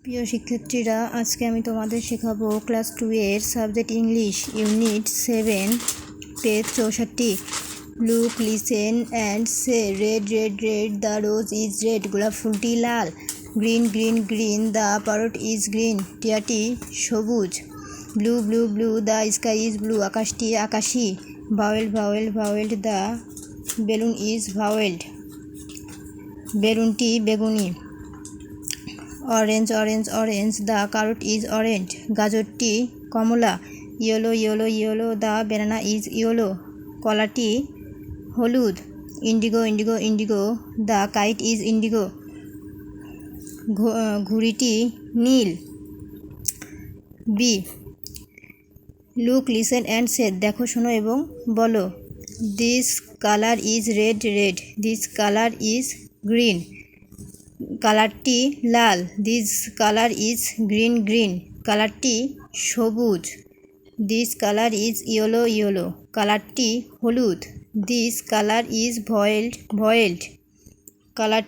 প্রিয় শিক্ষার্থীরা, আজকে আমি তোমাদের শেখাবো ক্লাস 2 এর subject English unit 7 page 64। Look, listen and say. Red red red the rose is red, গোলাপ ফুলটি লাল। Green green green the parrot is green, টিয়াটি সবুজ। Blue blue blue the sky is blue, আকাশটি আকাশি। Violet violet violet the balloon is violet, বেলুনটি বেগুনি। Orange orange orange the carrot is orange, গাজরটি কমলা। Yellow yellow yellow the banana is yellow, কলাটি হলুদ। Indigo Indigo indigo the kite is indigo, ঘুড়িটি নীল। B, look listen and say. দেখো, শোনো এবং বলো। This colour is red red, this colour is green, কালারটি লাল। This colour is green green, কালারটি সবুজ। This colour is yellow yellow, কালারটি হলুদ। This colour is violet violet, কালারটি